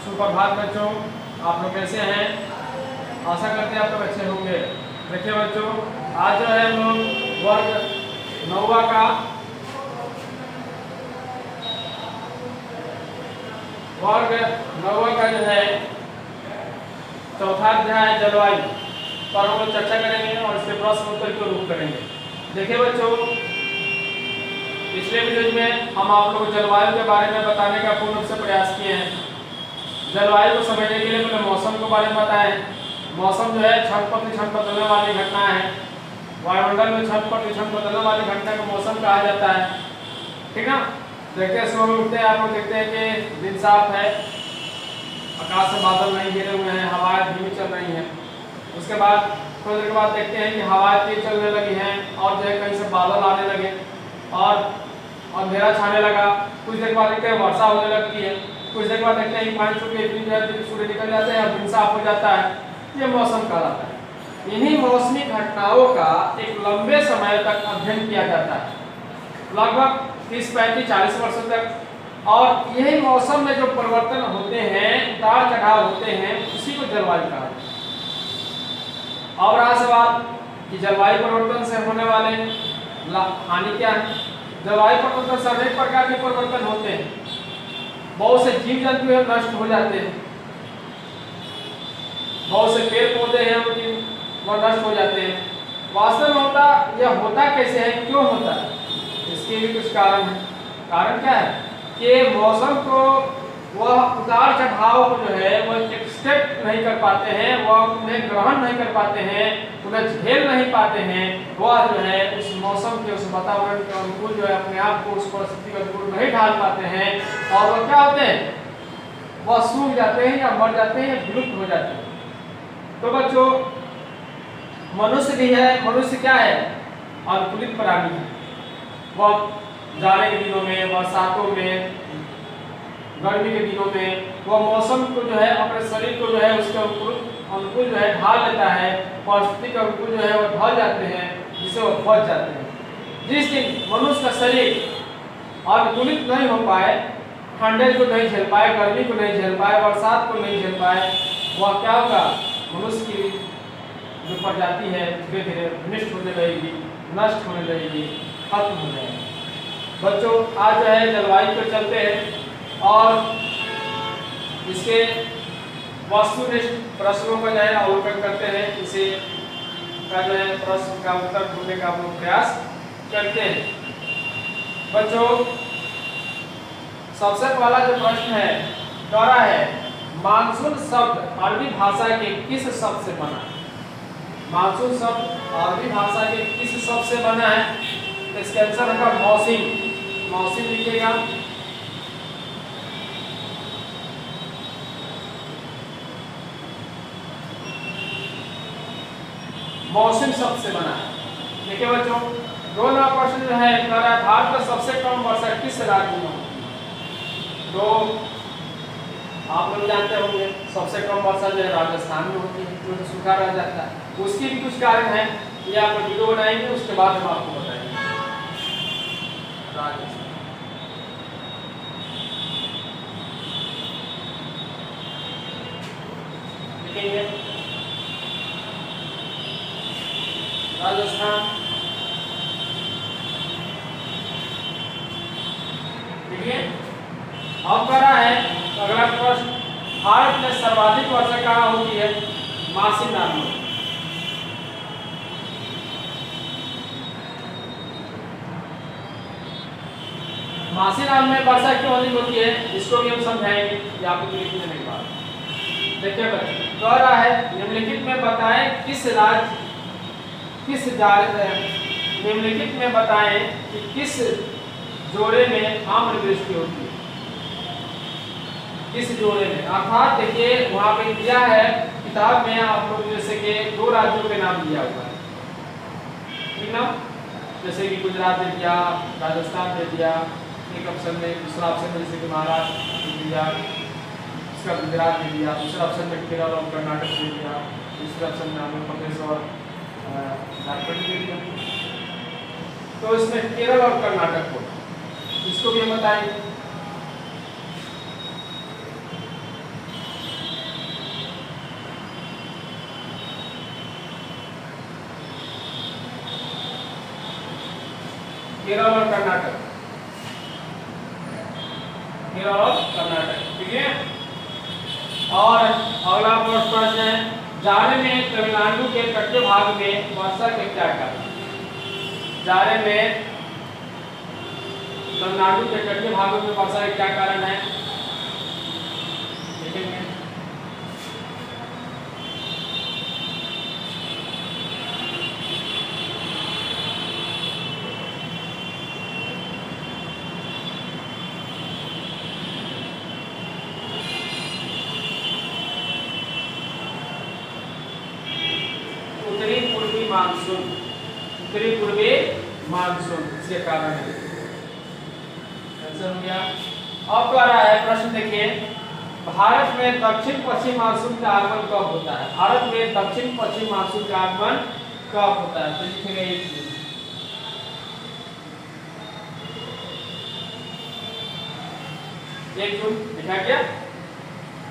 सुप्रभात बच्चों, आप लोग कैसे हैं? आशा करते हैं आप लोग अच्छे होंगे। देखिए बच्चों, आज जो है हम लोग वर्ग नौवा का जो है चौथा अध्याय जलवायु पर हम लोग चर्चा करेंगे और इसके प्रश्न उत्तर को रूप करेंगे। देखिए बच्चों, पिछले वीडियो में हम आप लोग जलवायु के बारे में बताने का पूर्ण रूप से प्रयास किए हैं। जलवायु को समझने के लिए मैंने मौसम के बारे में बताया है। मौसम जो है क्षण प्रतिक्षण बदलने वाली घटना है। वायुमंडल में क्षण प्रतिक्षण बदलने वाली घटना को मौसम कहा जाता है। ठीक ना? देखते हैं सुबह में उठते हैं, आप लोग देखते हैं कि दिन साफ है, आकाश से बादल नहीं घिरे हुए हैं, हवाएं धीमी चल रही हैं। उसके बाद थोड़ी देर के बाद देखते हैं कि हवाएं तेज चलने लगी हैं और जो है कहीं से बादल आने लगे और अंधेरा छाने लगा। कुछ देर बाद देखते हैं वर्षा होने लगती है। कुछ देर बाद देखते हैं कि पानी छूट के सूर्य निकल जाते हैं और दिन साफ हो जाता है। ये मौसम कहलाता है। इन्हीं मौसमी घटनाओं का एक लंबे समय तक अध्ययन किया जाता है, लगभग 30, 35, 40 वर्षों तक। और यही मौसम में जो परिवर्तन होते हैं, उतार चढ़ाव होते हैं, उसी को जलवायु कहा जाता है। और रहा सवाल कि जलवायु परिवर्तन से होने वाले हानि क्या है? जलवायु परिवर्तन से अनेक प्रकार के परिवर्तन होते हैं। बहुत से जीव जंतु हैं नष्ट हो जाते हैं, बहुत से पेड़ पौधे हैं वो नष्ट हो जाते हैं। वास्तव में यह होता कैसे है, क्यों होता है? इसके भी कुछ कारण है। कारण क्या है कि मौसम को वह उतार चढ़ाव को जो है वह एक्सेप्ट नहीं कर पाते हैं, वह उन्हें ग्रहण नहीं कर पाते हैं, उन्हें झेल नहीं पाते हैं। वह जो है उस मौसम के, उस वातावरण के अनुकूल जो है अपने आप को उस परिस्थिति के अनुकूल नहीं ढाल पाते हैं और वह क्या होते हैं, वह सूख जाते हैं या मर जाते हैं या विलुप्त हो जाते हैं। तो बच्चों, मनुष्य भी है। मनुष्य क्या है? अनुकूलित प्राणी है। वह जाड़े के दिनों में, बरसातों में, गर्मी के दिनों में वह मौसम को जो है अपने शरीर को जो है उसके अनुकूल जो है ढाल लेता है। परिस्थिति के अनुकूल जो है वह ढल जाते हैं, जिससे वह बच जाते हैं। जिस दिन मनुष्य का शरीर अनुकूलित नहीं हो पाए, ठंडे को नहीं झेल पाए, गर्मी को नहीं झेल पाए, बरसात को नहीं झेल पाए, वह क्या होगा? मनुष्य की जो प्रजाति है धीरे धीरे नष्ट होने लगेगी, नष्ट होने लगेगी, खत्म हो जाएगी। बच्चों, आज जो है जलवायु पे चलते हैं और इसके वस्तुनिष्ठ प्रश्नों का जो है अवलोकन करते हैं। इसे का जो है प्रश्न का उत्तर ढूंढने का हम लोग प्रयास करते हैं। बच्चों, सबसे पहला जो प्रश्न है दोहरा है, मानसून शब्द अरबी भाषा के किस शब्द से बना है? मानसून शब्द अरबी भाषा के किस शब्द से बना है? तो इसका आंसर होगा मौसिम। मौसिम लिखिएगा। मौसम शब्द से बना है। देखिए बच्चों, दो नंबर प्रश्न जो है भारत का सबसे कम वर्षा किस राज्य में होती है? तो आप लोग जानते होंगे सबसे कम वर्षा जो है राजस्थान में होती है, जो सूखा रह जाता है। उसकी भी कुछ कारण है, ये आप वीडियो बनाएंगे, उसके बाद हम आपको बताएंगे। राजस्थान लिखेंगे, राजस्थान। देखिए अब कह रहा है अगला प्रश्न, भारत में सर्वाधिक वर्षा कहाँ होती है? मासिनराम में। मासिनराम में वर्षा क्यों अधिक होती है, इसको भी हम समझाएंगे या आपको लिखने के बाद। देखिए बच्चों, कह रहा है निम्नलिखित में बताएं निम्नलिखित में बताएं कि किस जोड़े में आम्रवृष्टि होती है? किस जोड़े में? अर्थात देखिए वहां पे दिया है किताब में आप लोग, जैसे कि दो राज्यों के नाम दिया हुआ है, ठीक ना? जैसे कि गुजरात दे दिया, राजस्थान दे दिया एक ऑप्शन में, दूसरा ऑप्शन में जैसे कि महाराष्ट्र दे दिया, इसका गुजरात दे दिया, दूसरा ऑप्शन में केरल और कर्नाटक दे दिया, तीसरा ऑप्शन में आंध्र प्रदेश और झारखंड दे दिया। तो इसमें केरल और कर्नाटक को, इसको भी हम बताएंगे। केरल और कर्नाटक, केरल और कर्नाटक, ठीक है। और अगला प्रश्न है, जाड़े में तमिलनाडु के तटीय भाग में वर्षा के क्या कारण? जाड़े में तमिलनाडु के तटीय भागों में वर्षा के क्या कारण है, देखेंगे। उत्तरी पूर्वी मानसून, उत्तरी पूर्वी मानसून इसके कारण है। आंसर हो गया। अब कह रहा है प्रश्न, देखिए, भारत में दक्षिण पश्चिम मानसून का आगमन कब होता है? भारत में दक्षिण पश्चिम मानसून का आगमन कब होता है? तो लिखेंगे 1 जून, लिखा गया।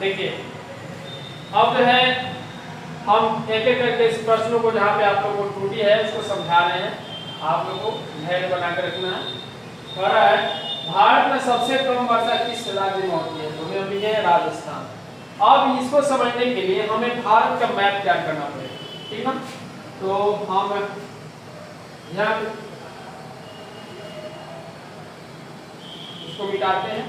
देखिए अब जो है हम एक एक करके इस प्रश्नों को, जहाँ पे आप लोगों को त्रुटि है उसको समझा रहे हैं, आप लोगों को धैर्य बना कर रखना है। कह रहा है भारत में सबसे कम वर्षा किस राज्य में होती है? तो हमें है राजस्थान। अब इसको समझने के लिए हमें भारत का मैप तैयार करना पड़ेगा, ठीक है। तो हम यहाँ इसको मिटाते हैं।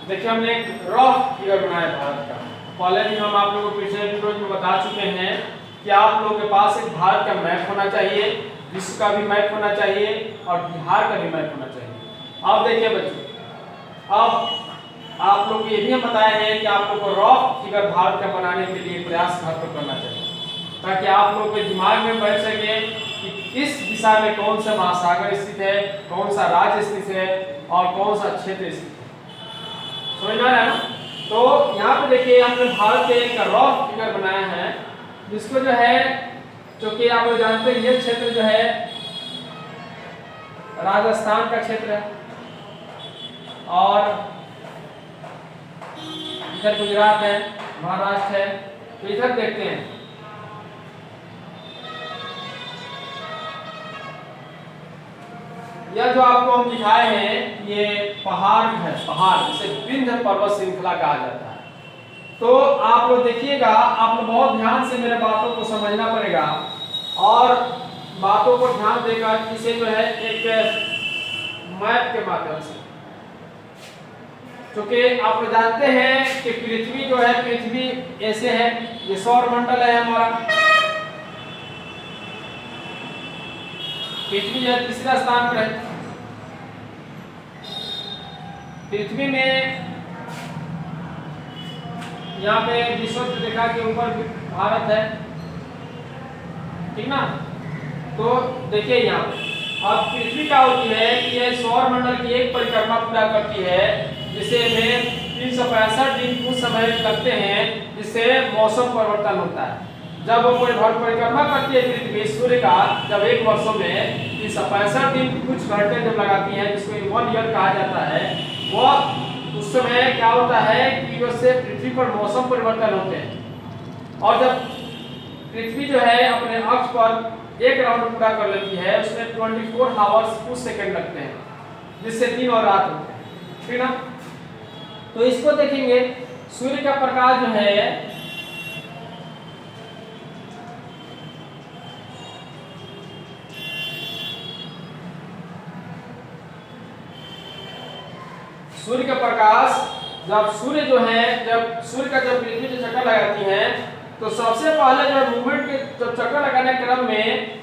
देखिए हमने एक रफ फिगर बनाया भारत का। पहले भी हम आप लोगों को पिछले वीडियो में बता चुके हैं कि आप लोगों के पास एक भारत का मैप होना चाहिए, विश्व का भी मैप होना चाहिए और बिहार का भी मैप होना चाहिए। अब देखिए बच्चों, अब आप लोग को ये भी हम बताए हैं कि आप लोग को रफ फिगर भारत का बनाने के लिए प्रयास भरपूर करना चाहिए, ताकि आप लोग के दिमाग में बैठ सके कि किस दिशा में कौन सा महासागर स्थित है, कौन सा राज्य स्थित है और कौन सा क्षेत्र स्थित है। समझ में आ रहा है ना? तो यहाँ पे देखिए हमने भारत के एक रफ फिगर बनाया है, जिसको जो है, क्योंकि आप लोग जानते हैं ये क्षेत्र जो है राजस्थान का क्षेत्र है और इधर गुजरात है, महाराष्ट्र है। तो इधर देखते हैं, यह जो आपको हम दिखाए हैं ये पहाड़ है, पहाड़ जिसे विंध्य पर्वत श्रृंखला कहा जाता है। तो आप लोग देखिएगा, आप लोग बहुत ध्यान से मेरे बातों को समझना पड़ेगा और बातों को ध्यान देकर इसे जो है एक मैप के माध्यम से, क्योंकि आप लोग जानते हैं कि पृथ्वी जो है, पृथ्वी ऐसे है, ये सौर मंडल है हमारा, पृथ्वी जो तीसरा स्थान पर है। पृथ्वी में यहाँ पे विषुवत रेखा के ऊपर भारत है, ठीक ना। तो देखिए यहाँ अब पृथ्वी क्या होती है कि यह सौर मंडल की एक परिक्रमा पूरा करती है, जिसे में 365 दिन कुछ समय लगते हैं, जिससे मौसम परिवर्तन होता है। जब वो परिक्रमा करती है पृथ्वी सूर्य का, जब एक वर्षों में 365 दिन कुछ घंटे जब लगाती है, जिसको 1 ईयर कहा जाता है, वो उस समय क्या होता है कि उससे पृथ्वी पर मौसम परिवर्तन होते हैं। और जब पृथ्वी जो है अपने अक्ष पर एक राउंड पूरा कर लेती है, उसमें 24 आवर्स कुछ सेकंड लगते हैं, जिससे दिन और रात होते हैं, ठीक ना। तो इसको देखेंगे, सूर्य का प्रकाश जो है सूर्य का प्रकाश, जब सूर्य जो है, जब सूर्य का जब पृथ्वी जो चक्कर लगाती है, तो सबसे पहले जो मूवमेंट के चक्कर लगाने क्रम में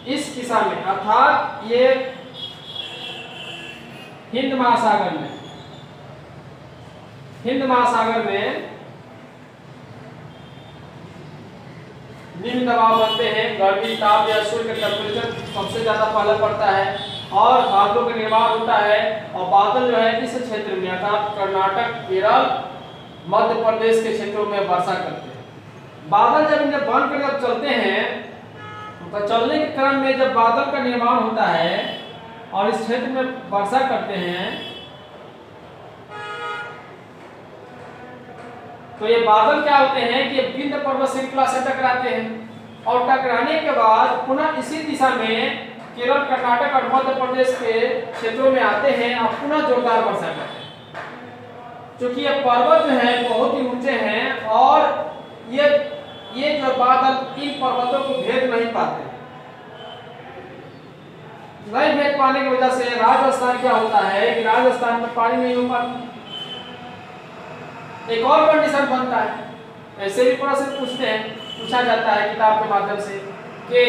इस दिशा में, अर्थात ये हिंद महासागर में निम्न दबाव बनते हैं। गर्मी, ताप या सूर्य का टेम्परेचर सबसे ज्यादा पहले पड़ता है और बादलों का निर्माण होता है। और बादल जो है इस क्षेत्र में अर्थात कर्नाटक, केरल, मध्य प्रदेश के क्षेत्रों में वर्षा करते हैं। बादल जब इन्हें बनकर जब चलते हैं तो चलने के क्रम में जब बादल का निर्माण होता है और इस क्षेत्र में वर्षा करते हैं तो ये बादल क्या होते हैं कि विंध्य पर्वत श्रृंखला से टकराते हैं और टकराने के बाद पुनः इसी दिशा में केरल, कर्नाटक और मध्य प्रदेश के क्षेत्रों में आते हैं और पुनः जोरदार वर्षा करते हैं। क्योंकि ये पर्वत जो है बहुत ही ऊंचे हैं और ये जो बादल इन पर्वतों को भेद नहीं पाते। नहीं भेद पाने की वजह से राजस्थान क्या होता है कि राजस्थान में पानी नहीं हो पाता। एक और कंडीशन बनता है, ऐसे भी प्रश्न पूछा जाता है किताब के माध्यम से कि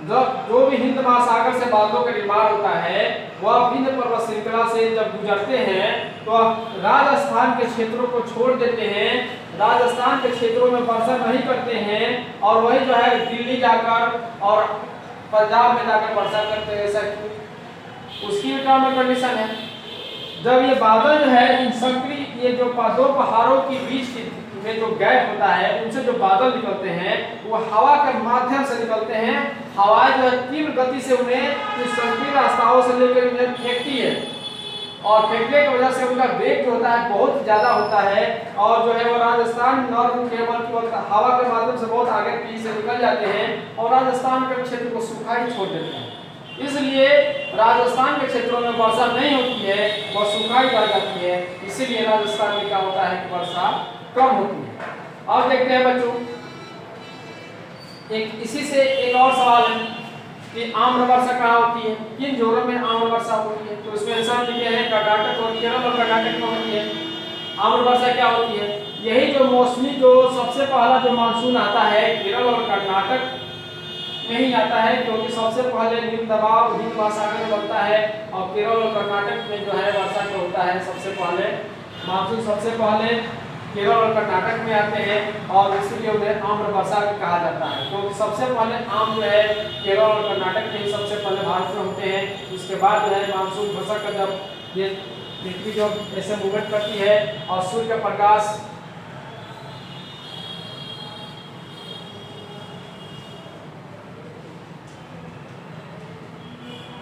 जो भी हिंद महासागर से बादलों का निर्माण होता है वह विंध्य पर्वत श्रृंखला से जब गुजरते हैं तो राजस्थान के क्षेत्रों को छोड़ देते हैं, राजस्थान के क्षेत्रों में वर्षा नहीं करते हैं और वही जो है दिल्ली जाकर और पंजाब में जाकर वर्षा करते हैं। ऐसा क्यों? उसकी भी टर्म कंडीशन है। जब ये बादल जो है इन सक्रिय ये जो दो पहाड़ों के बीच में जो गैप होता है उनसे जो बादल निकलते हैं वो हवा के माध्यम से निकलते हैं। हवा जो है तीव्र गति से उन्हें इस सक्रिय रास्ताओं से लेकर उन्हें फेंकती है और फेंकने की वजह से उनका वेग जो होता है बहुत ज्यादा होता है और जो है वो राजस्थान नॉर्थ केवल की हवा के माध्यम से बहुत आगे पीछे से निकल जाते हैं और राजस्थान के क्षेत्र को सूखा ही छोड़ देते हैं। इसलिए राजस्थान के क्षेत्रों में वर्षा नहीं होती है, वह सूखाई पड़ जाती है। इसीलिए राजस्थान में क्या होता है कि वर्षा कम होती है। अब देखते हैं बच्चों, इसी से एक और सवाल है कि आम्र वर्षा कहाँ होती है, किन जोरों में आम्र वर्षा होती है। तो इसमें आंसर लिखे हैं कर्नाटक और केरल और कर्नाटक में होती है। आम्र वर्षा क्या होती है? यही जो मौसमी जो सबसे पहला जो मानसून आता है केरल और कर्नाटक में ही आता है क्योंकि सबसे पहले निम्न दबाव हिंद महासागर बनता है और केरल और कर्नाटक में जो है वर्षा जो होता है सबसे पहले मानसून सबसे पहले केरल और कर्नाटक में आते हैं और इसलिए उन्हें आम्र वर्षा कहा जाता है क्योंकि सबसे पहले आम जो है केरल और कर्नाटक में ही सबसे पहले भारत में होते हैं। उसके बाद जो है मानसून वर्षा का जब ये पृथ्वी जो ऐसे मूवमेंट करती है और सूर्य का प्रकाश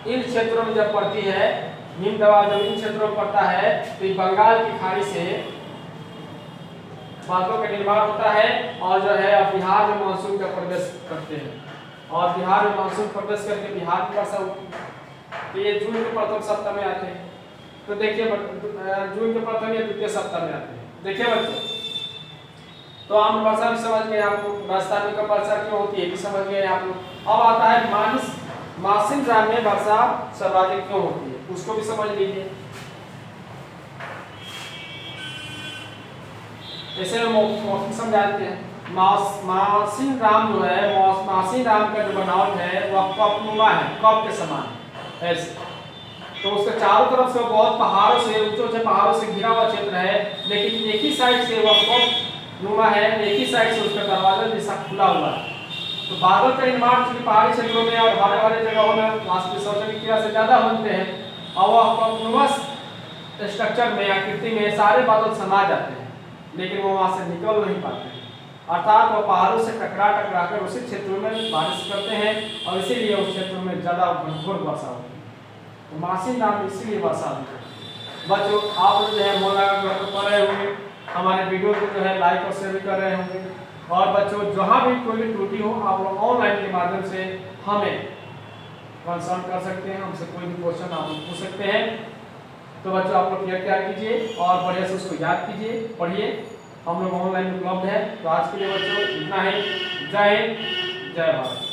इन क्षेत्रों में जब पड़ती है, निम्न दबाव जब इन क्षेत्रों में पड़ता है तो बंगाल की खाड़ी से बादलों का निर्माण होता है और जो है बिहार में मानसून का प्रवेश करते हैं और बिहार में मानसून प्रवेश करके बिहार में वर्षा होती है। तो ये जून के प्रथम सप्ताह में आते हैं। तो देखिए जून के प्रथम या द्वितीय सप्ताह में आते हैं। देखिए बच्चों, तो आम्र वर्षा भी समझ गए आप लोग, राजस्थान में कब वर्षा क्यों होती है भी समझ गए आप लोग। अब आता है मासिन राम में वर्षा सर्वाधिक क्यों होती है, उसको भी समझ लीजिए। ऐसे समझाते हैं। मासिन राम जो है मासिन राम का जो बनावट है वह कपनुमा है, कप के समान ऐसे। तो उसके चारों तरफ से बहुत पहाड़ों से ऊंचे पहाड़ों से घिरा हुआ क्षेत्र है, लेकिन एक ही साइड से वह कप नुमा है, एक ही साइड से उसका दरवाजा जैसा खुला हुआ है। तो बादल का निर्माण चूंकि पहाड़ी क्षेत्रों में और हरे भरे जगहों में वाष्पीकरण की क्रिया से ज्यादा बनते हैं और वह कॉन्टिन्यूअस स्ट्रक्चर में आकृति में सारे बादल समा जाते हैं, लेकिन वो वहां से निकल नहीं पाते हैं। अर्थात वो पहाड़ों से टकरा कर उसी क्षेत्रों में बारिश करते हैं और इसीलिए उस क्षेत्रों में ज्यादा घनघोर वर्षा होती है। तो मासिन नाम इसीलिए वर्षा होती है। बच्चों आप लोग जो है मोला पढ़ रहे होंगे, हमारे वीडियो को जो है लाइक और शेयर भी कर रहे होंगे। और बच्चों जहाँ भी कोई भी त्रुटि हो आप लोग ऑनलाइन के माध्यम से हमें कंसल्ट कर सकते हैं, हमसे कोई भी क्वेश्चन आप लोग पूछ सकते हैं। तो बच्चों आप लोग तैयार कीजिए और बढ़िया से उसको याद कीजिए, पढ़िए। हम लोग ऑनलाइन उपलब्ध है। तो आज के लिए बच्चों इतना ही। जय हिंद, जय भारत।